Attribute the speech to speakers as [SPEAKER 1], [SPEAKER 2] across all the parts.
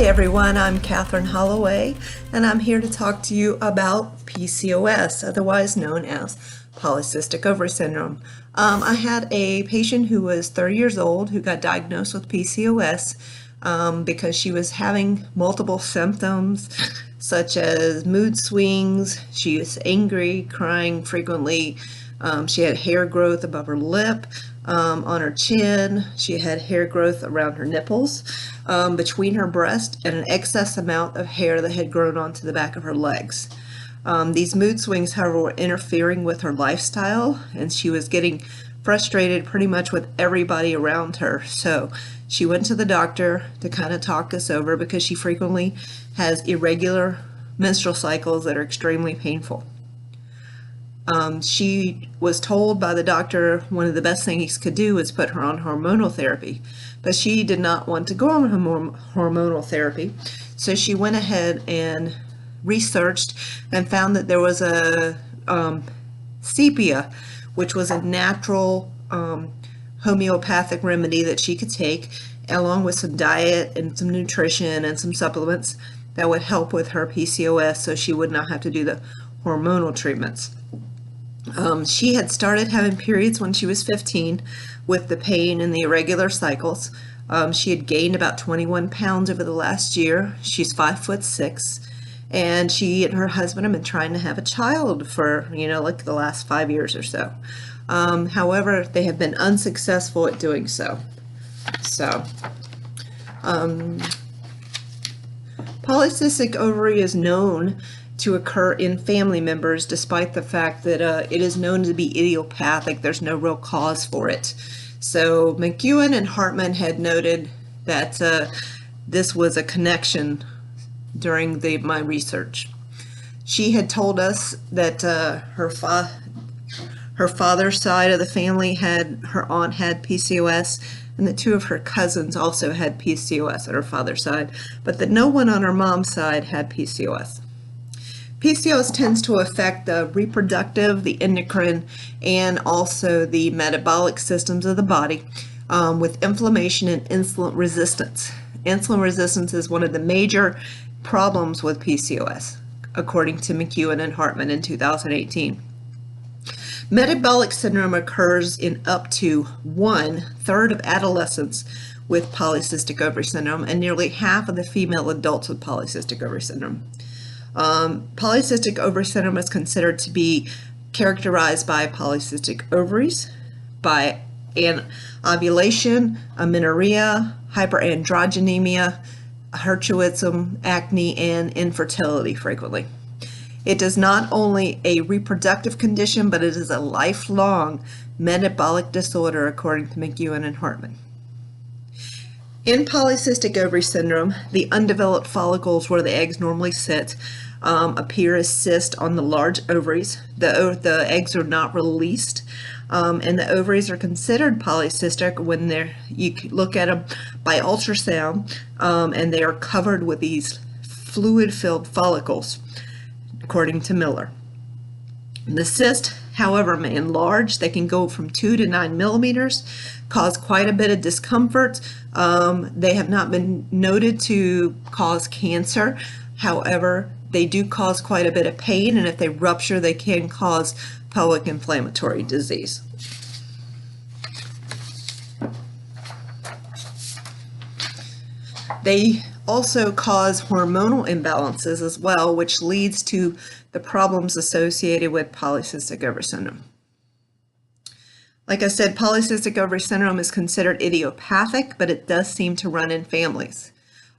[SPEAKER 1] Hi everyone, I'm Catherine Holloway, and I'm here to talk to you about PCOS, otherwise known as polycystic ovary syndrome. I had a patient who was 30 years old who got diagnosed with PCOS because she was having multiple symptoms such as mood swings. She was angry, crying frequently. She had hair growth above her lip, on her chin. She had hair growth around her nipples, between her breast, and an excess amount of hair that had grown onto the back of her legs. These mood swings, however, were interfering with her lifestyle, and she was getting frustrated pretty much with everybody around her. So she went to the doctor to kind of talk this over because she frequently has irregular menstrual cycles that are extremely painful. She was told by the doctor one of the best things he could do was put her on hormonal therapy, but she did not want to go on hormonal therapy, so she went ahead and researched and found that there was a sepia, which was a natural homeopathic remedy that she could take, along with some diet and some nutrition and some supplements that would help with her PCOS so she would not have to do the hormonal treatments. She had started having periods when she was 15 with the pain and the irregular cycles. She had gained about 21 pounds over the last year. She's 5'6", and she and her husband have been trying to have a child for, like the last 5 years or so. However, they have been unsuccessful at doing so. Polycystic ovary is known to occur in family members, despite the fact that it is known to be idiopathic. There's no real cause for it. So McEwen and Hartman had noted that this was a connection during my research. She had told us that her father's side of the family her aunt had PCOS, and that two of her cousins also had PCOS on her father's side, but that no one on her mom's side had PCOS. PCOS tends to affect the reproductive, the endocrine, and also the metabolic systems of the body, with inflammation and insulin resistance. Insulin resistance is one of the major problems with PCOS, according to McEwen and Hartman in 2018. Metabolic syndrome occurs in up to 1/3 of adolescents with polycystic ovary syndrome, and nearly half of the female adults with polycystic ovary syndrome. Polycystic ovary syndrome is considered to be characterized by polycystic ovaries, by ovulation, amenorrhea, hyperandrogenemia, hirsutism, acne, and infertility frequently. It is not only a reproductive condition, but it is a lifelong metabolic disorder, according to McEwen and Hartman. In polycystic ovary syndrome, the undeveloped follicles where the eggs normally sit appear as cysts on the large ovaries. The eggs are not released, and the ovaries are considered polycystic when you look at them by ultrasound, and they are covered with these fluid-filled follicles, according to Miller. The cyst, however, may enlarge. They can go from 2 to 9 millimeters, cause quite a bit of discomfort. They have not been noted to cause cancer. However, they do cause quite a bit of pain, and if they rupture, they can cause pelvic inflammatory disease. They also cause hormonal imbalances as well, which leads to the problems associated with polycystic ovary syndrome. Like I said, polycystic ovary syndrome is considered idiopathic, but it does seem to run in families.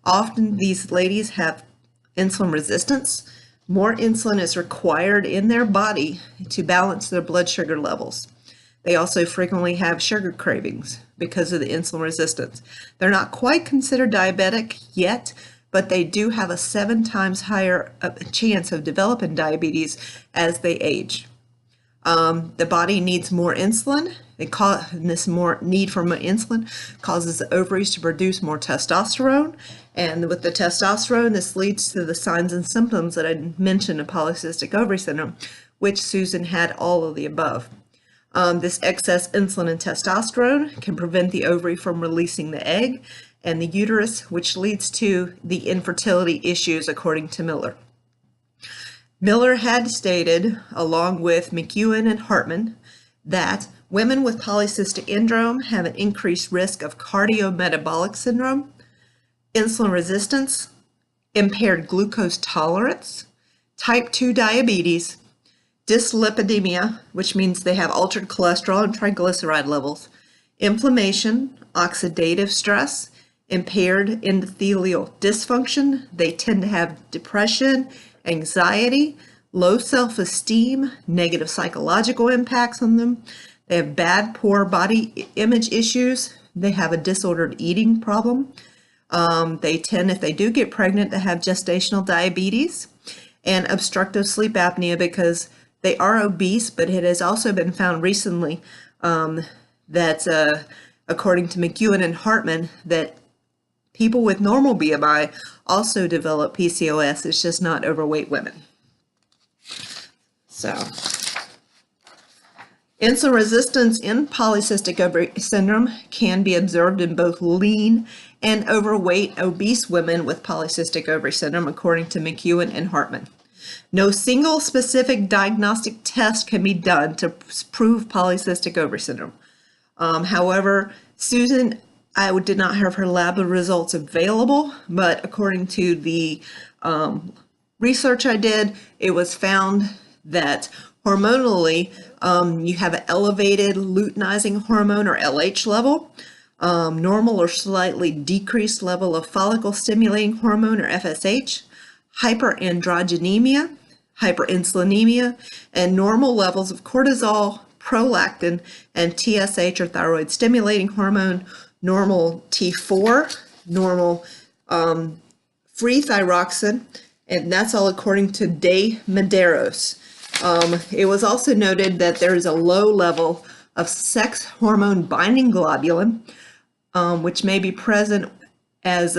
[SPEAKER 1] Often these ladies have insulin resistance. More insulin is required in their body to balance their blood sugar levels. They also frequently have sugar cravings because of the insulin resistance. They're not quite considered diabetic yet, but they do have a 7 times higher chance of developing diabetes as they age. The body needs more insulin. This more need for more insulin causes the ovaries to produce more testosterone, and with the testosterone, this leads to the signs and symptoms that I mentioned of polycystic ovary syndrome, which Susan had all of the above. This excess insulin and testosterone can prevent the ovary from releasing the egg, and the uterus, which leads to the infertility issues, according to Miller. Miller had stated, along with McEwen and Hartman, that women with polycystic syndrome have an increased risk of cardiometabolic syndrome, insulin resistance, impaired glucose tolerance, type 2 diabetes, dyslipidemia, which means they have altered cholesterol and triglyceride levels, inflammation, oxidative stress, impaired endothelial dysfunction. They tend to have depression, anxiety, low self-esteem, negative psychological impacts on them. They have bad, poor body image issues. They have a disordered eating problem. They tend, if they do get pregnant, to have gestational diabetes and obstructive sleep apnea because they are obese, but it has also been found recently that, according to McEwen and Hartman, that people with normal BMI also develop PCOS. It's just not overweight women. So, insulin resistance in polycystic ovary syndrome can be observed in both lean and overweight obese women with polycystic ovary syndrome, according to McEwen and Hartman. No single specific diagnostic test can be done to prove polycystic ovary syndrome. However, Susan, I did not have her lab results available, but according to the research I did, it was found that hormonally, you have an elevated luteinizing hormone or LH level, normal or slightly decreased level of follicle stimulating hormone or FSH, hyperandrogenemia, hyperinsulinemia, and normal levels of cortisol, prolactin, and TSH or thyroid stimulating hormone, normal T4, normal free thyroxine, and that's all according to De Medeiros. It was also noted that there is a low level of sex hormone binding globulin, which may be present as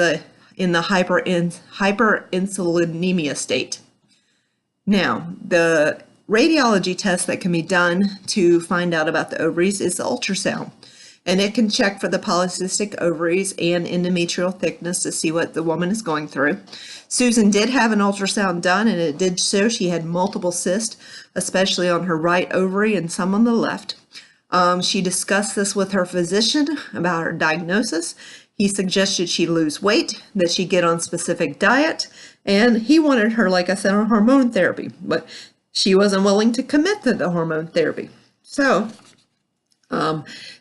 [SPEAKER 1] in the hyperinsulinemia state. Now, the radiology test that can be done to find out about the ovaries is the ultrasound, and it can check for the polycystic ovaries and endometrial thickness to see what the woman is going through. Susan did have an ultrasound done, and it did show she had multiple cysts, especially on her right ovary and some on the left. She discussed this with her physician about her diagnosis. He suggested she lose weight, that she get on specific diet, and he wanted her, like I said, on hormone therapy, but she wasn't willing to commit to the hormone therapy. So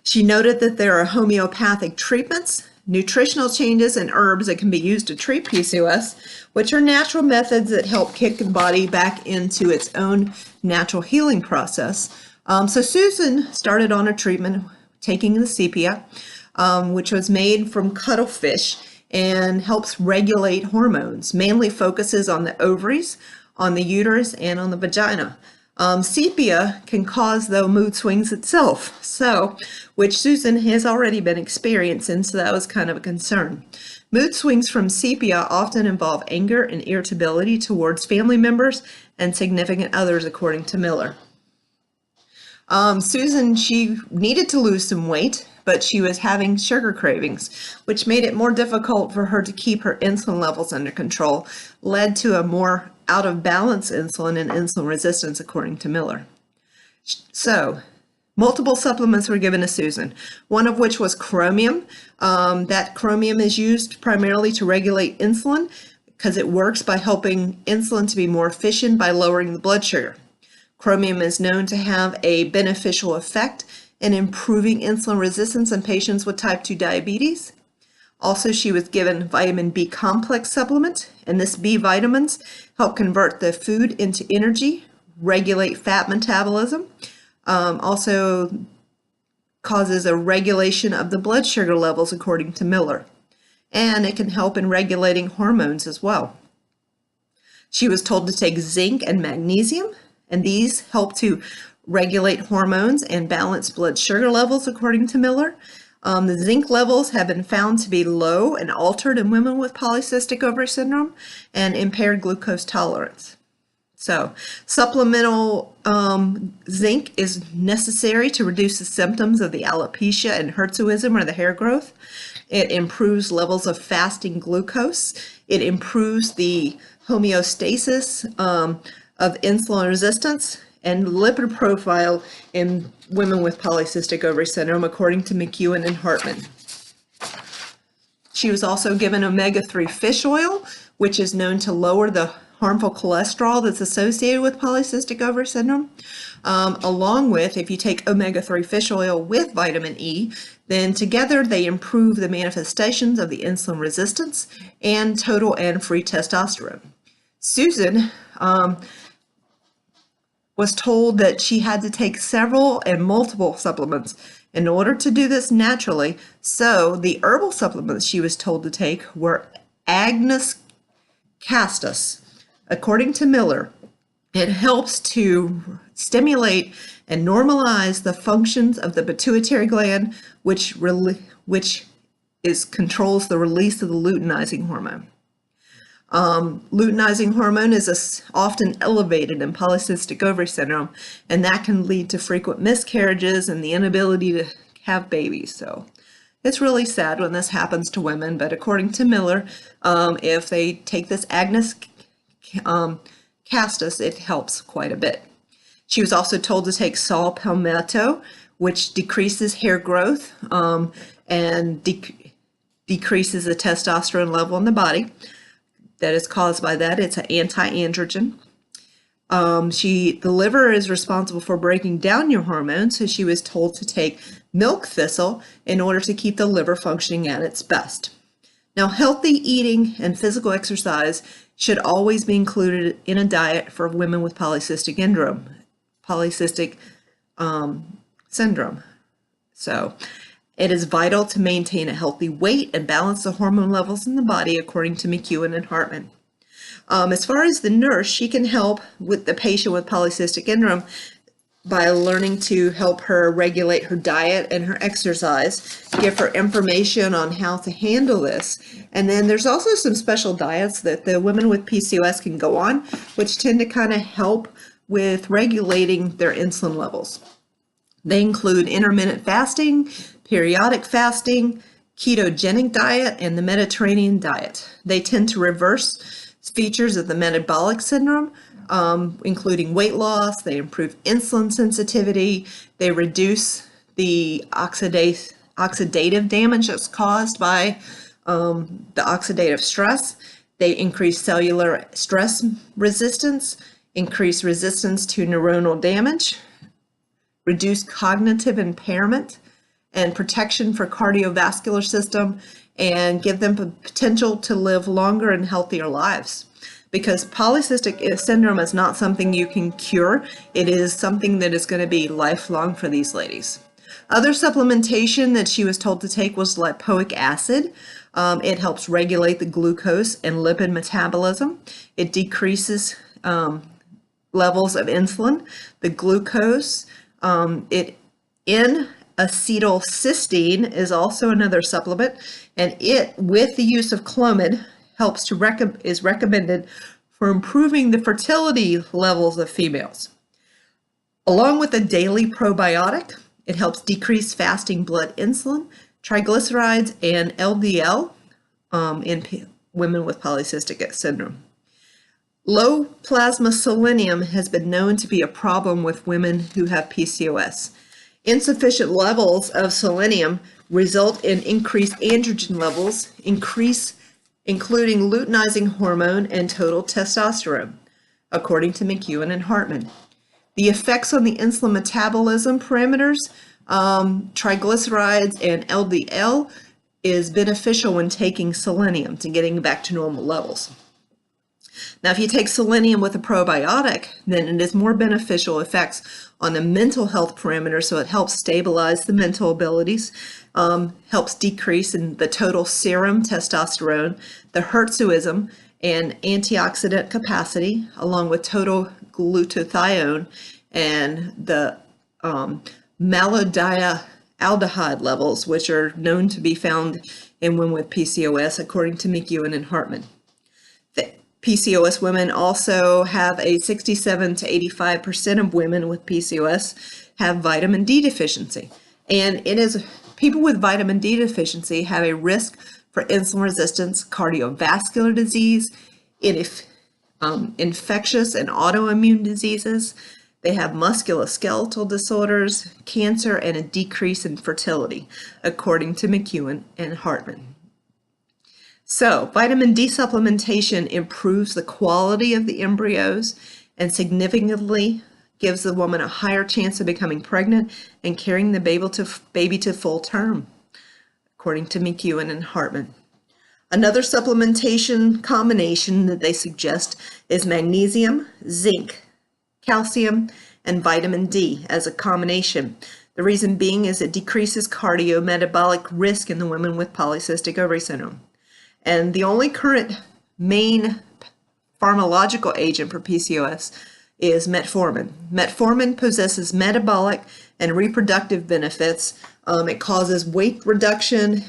[SPEAKER 1] she noted that there are homeopathic treatments, nutritional changes, and herbs that can be used to treat PCOS, which are natural methods that help kick the body back into its own natural healing process. So Susan started on a treatment taking the sepia, which was made from cuttlefish and helps regulate hormones, mainly focuses on the ovaries, on the uterus, and on the vagina. Sepia can cause, though, mood swings itself, which Susan has already been experiencing, so that was kind of a concern. Mood swings from sepia often involve anger and irritability towards family members and significant others, according to Miller. Susan, she needed to lose some weight, but she was having sugar cravings, which made it more difficult for her to keep her insulin levels under control, led to a more out of balance insulin and insulin resistance, according to Miller. So, multiple supplements were given to Susan, one of which was chromium. That chromium is used primarily to regulate insulin because it works by helping insulin to be more efficient by lowering the blood sugar. Chromium is known to have a beneficial effect in improving insulin resistance in patients with type 2 diabetes. Also, she was given vitamin B complex supplement, and this B vitamins help convert the food into energy, regulate fat metabolism, also causes a regulation of the blood sugar levels, according to Miller, and it can help in regulating hormones as well. She was told to take zinc and magnesium, and these help to regulate hormones and balance blood sugar levels, according to Miller. The zinc levels have been found to be low and altered in women with polycystic ovary syndrome and impaired glucose tolerance. So, supplemental zinc is necessary to reduce the symptoms of the alopecia and hirsutism, or the hair growth. It improves levels of fasting glucose. It improves the homeostasis of insulin resistance and lipid profile in women with polycystic ovary syndrome, according to McEwen and Hartman. She was also given omega-3 fish oil, which is known to lower the harmful cholesterol that's associated with polycystic ovary syndrome. Along with, if you take omega-3 fish oil with vitamin E, then together they improve the manifestations of the insulin resistance and total and free testosterone. Susan was told that she had to take several and multiple supplements in order to do this naturally. So the herbal supplements she was told to take were Agnus castus. According to Miller, it helps to stimulate and normalize the functions of the pituitary gland, which controls the release of the luteinizing hormone. Luteinizing hormone is often elevated in polycystic ovary syndrome, and that can lead to frequent miscarriages and the inability to have babies. So it's really sad when this happens to women, but according to Miller, if they take this Agnus castus, it helps quite a bit. She was also told to take saw palmetto, which decreases hair growth and decreases the testosterone level in the body that is caused by that. It's an anti-androgen. The liver is responsible for breaking down your hormones, so she was told to take milk thistle in order to keep the liver functioning at its best. Now, healthy eating and physical exercise should always be included in a diet for women with polycystic syndrome. So it is vital to maintain a healthy weight and balance the hormone levels in the body, according to McEwen and Hartman. As far as the nurse, she can help with the patient with polycystic syndrome by learning to help her regulate her diet and her exercise, give her information on how to handle this. And then there's also some special diets that the women with PCOS can go on, which tend to kind of help with regulating their insulin levels. They include intermittent fasting, periodic fasting, ketogenic diet, and the Mediterranean diet. They tend to reverse features of the metabolic syndrome, including weight loss. They improve insulin sensitivity. They reduce the oxidative damage that's caused by the oxidative stress. They increase cellular stress resistance, increase resistance to neuronal damage, reduce cognitive impairment, and protection for cardiovascular system, and give them the potential to live longer and healthier lives. Because polycystic syndrome is not something you can cure. It is something that is going to be lifelong for these ladies. Other supplementation that she was told to take was lipoic acid. It helps regulate the glucose and lipid metabolism. It decreases levels of insulin, the glucose. N-acetylcysteine is also another supplement, and it, with the use of Clomid, is recommended for improving the fertility levels of females. Along with a daily probiotic, it helps decrease fasting blood insulin, triglycerides, and LDL in women with polycystic syndrome. Low plasma selenium has been known to be a problem with women who have PCOS. Insufficient levels of selenium result in increased androgen levels, including luteinizing hormone and total testosterone, according to McEwen and Hartman. The effects on the insulin metabolism parameters, triglycerides, and LDL is beneficial when taking selenium to getting back to normal levels. Now, if you take selenium with a probiotic, then it has more beneficial effects on the mental health parameters, so it helps stabilize the mental abilities, helps decrease in the total serum testosterone, the hirsutism, and antioxidant capacity, along with total glutathione and the malondialdehyde levels, which are known to be found in women with PCOS, according to McEwen and Hartman. PCOS women also have a 67 to 85% of women with PCOS have vitamin D deficiency. And it is people with vitamin D deficiency have a risk for insulin resistance, cardiovascular disease, infectious and autoimmune diseases. They have musculoskeletal disorders, cancer, and a decrease in fertility, according to McEwen and Hartman. So, vitamin D supplementation improves the quality of the embryos and significantly gives the woman a higher chance of becoming pregnant and carrying the baby to full term, according to McEwen and Hartman. Another supplementation combination that they suggest is magnesium, zinc, calcium, and vitamin D as a combination. The reason being is it decreases cardiometabolic risk in the women with polycystic ovary syndrome. And the only current main pharmacological agent for PCOS is metformin. Metformin possesses metabolic and reproductive benefits. It causes weight reduction,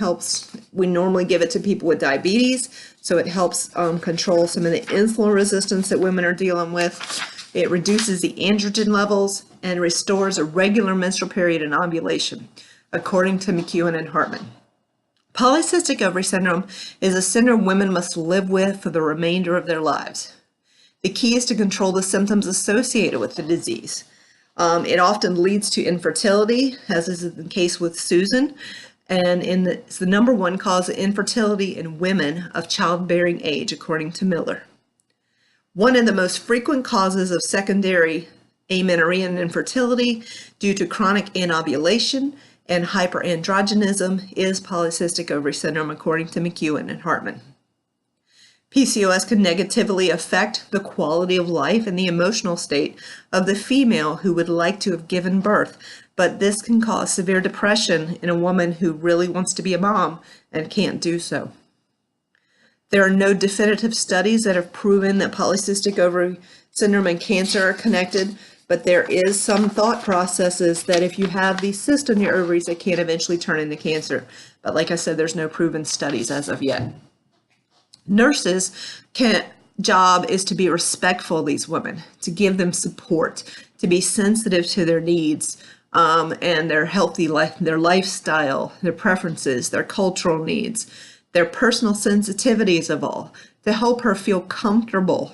[SPEAKER 1] we normally give it to people with diabetes, so it helps control some of the insulin resistance that women are dealing with. It reduces the androgen levels and restores a regular menstrual period and ovulation, according to McEwen and Hartman. Polycystic ovary syndrome is a syndrome women must live with for the remainder of their lives. The key is to control the symptoms associated with the disease. It often leads to infertility, as is the case with Susan, and it's the number one cause of infertility in women of childbearing age, according to Miller. One of the most frequent causes of secondary amenorrhea and infertility due to chronic anovulation and hyperandrogenism is polycystic ovary syndrome, according to McEwen and Hartman. PCOS can negatively affect the quality of life and the emotional state of the female who would like to have given birth, but this can cause severe depression in a woman who really wants to be a mom and can't do so. There are no definitive studies that have proven that polycystic ovary syndrome and cancer are connected, but there is some thought processes that if you have these cysts in your ovaries, it can eventually turn into cancer. But like I said, there's no proven studies as of yet. Nurses' job is to be respectful of these women, to give them support, to be sensitive to their needs and their healthy life, their lifestyle, their preferences, their cultural needs, their personal sensitivities of all, to help her feel comfortable,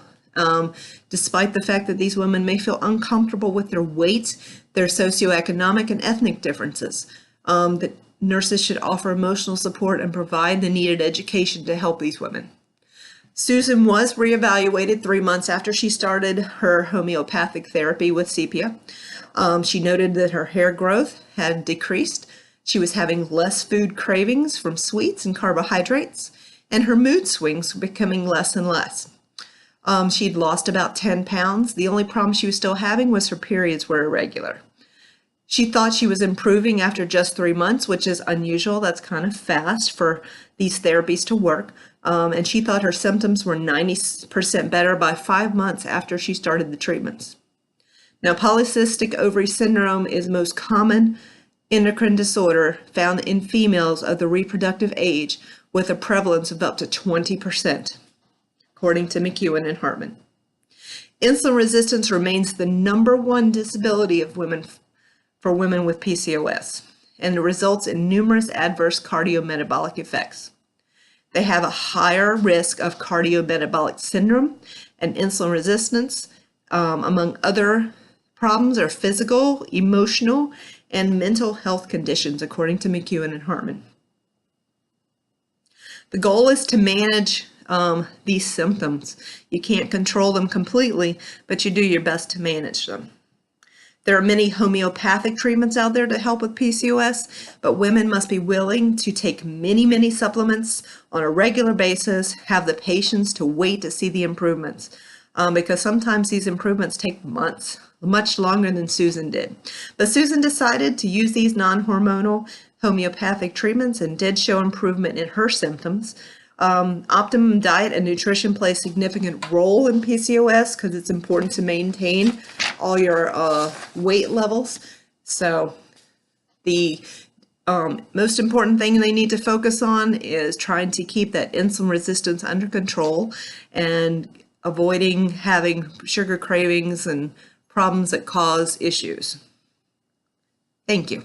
[SPEAKER 1] despite the fact that these women may feel uncomfortable with their weight, their socioeconomic and ethnic differences. That nurses should offer emotional support and provide the needed education to help these women. Susan was reevaluated 3 months after she started her homeopathic therapy with sepia. She noted that her hair growth had decreased. She was having less food cravings from sweets and carbohydrates, and her mood swings were becoming less and less. She'd lost about 10 pounds. The only problem she was still having was her periods were irregular. She thought she was improving after just 3 months, which is unusual. That's kind of fast for these therapies to work. And she thought her symptoms were 90% better by 5 months after she started the treatments. Now, polycystic ovary syndrome is the most common endocrine disorder found in females of the reproductive age, with a prevalence of up to 20%, according to McEwen and Hartman. Insulin resistance remains the #1 disability of women for women with PCOS, and it results in numerous adverse cardiometabolic effects. They have a higher risk of cardiometabolic syndrome and insulin resistance, among other problems are physical, emotional, and mental health conditions, according to McEwen and Hartman. The goal is to manage these symptoms. You can't control them completely, but you do your best to manage them. There are many homeopathic treatments out there to help with PCOS, but women must be willing to take many supplements on a regular basis, have the patience to wait to see the improvements, because sometimes these improvements take months, much longer than Susan did. But Susan decided to use these non-hormonal homeopathic treatments and did show improvement in her symptoms. Optimum diet and nutrition play a significant role in PCOS because it's important to maintain all your weight levels. So the most important thing they need to focus on is trying to keep that insulin resistance under control and avoiding having sugar cravings and problems that cause issues. Thank you.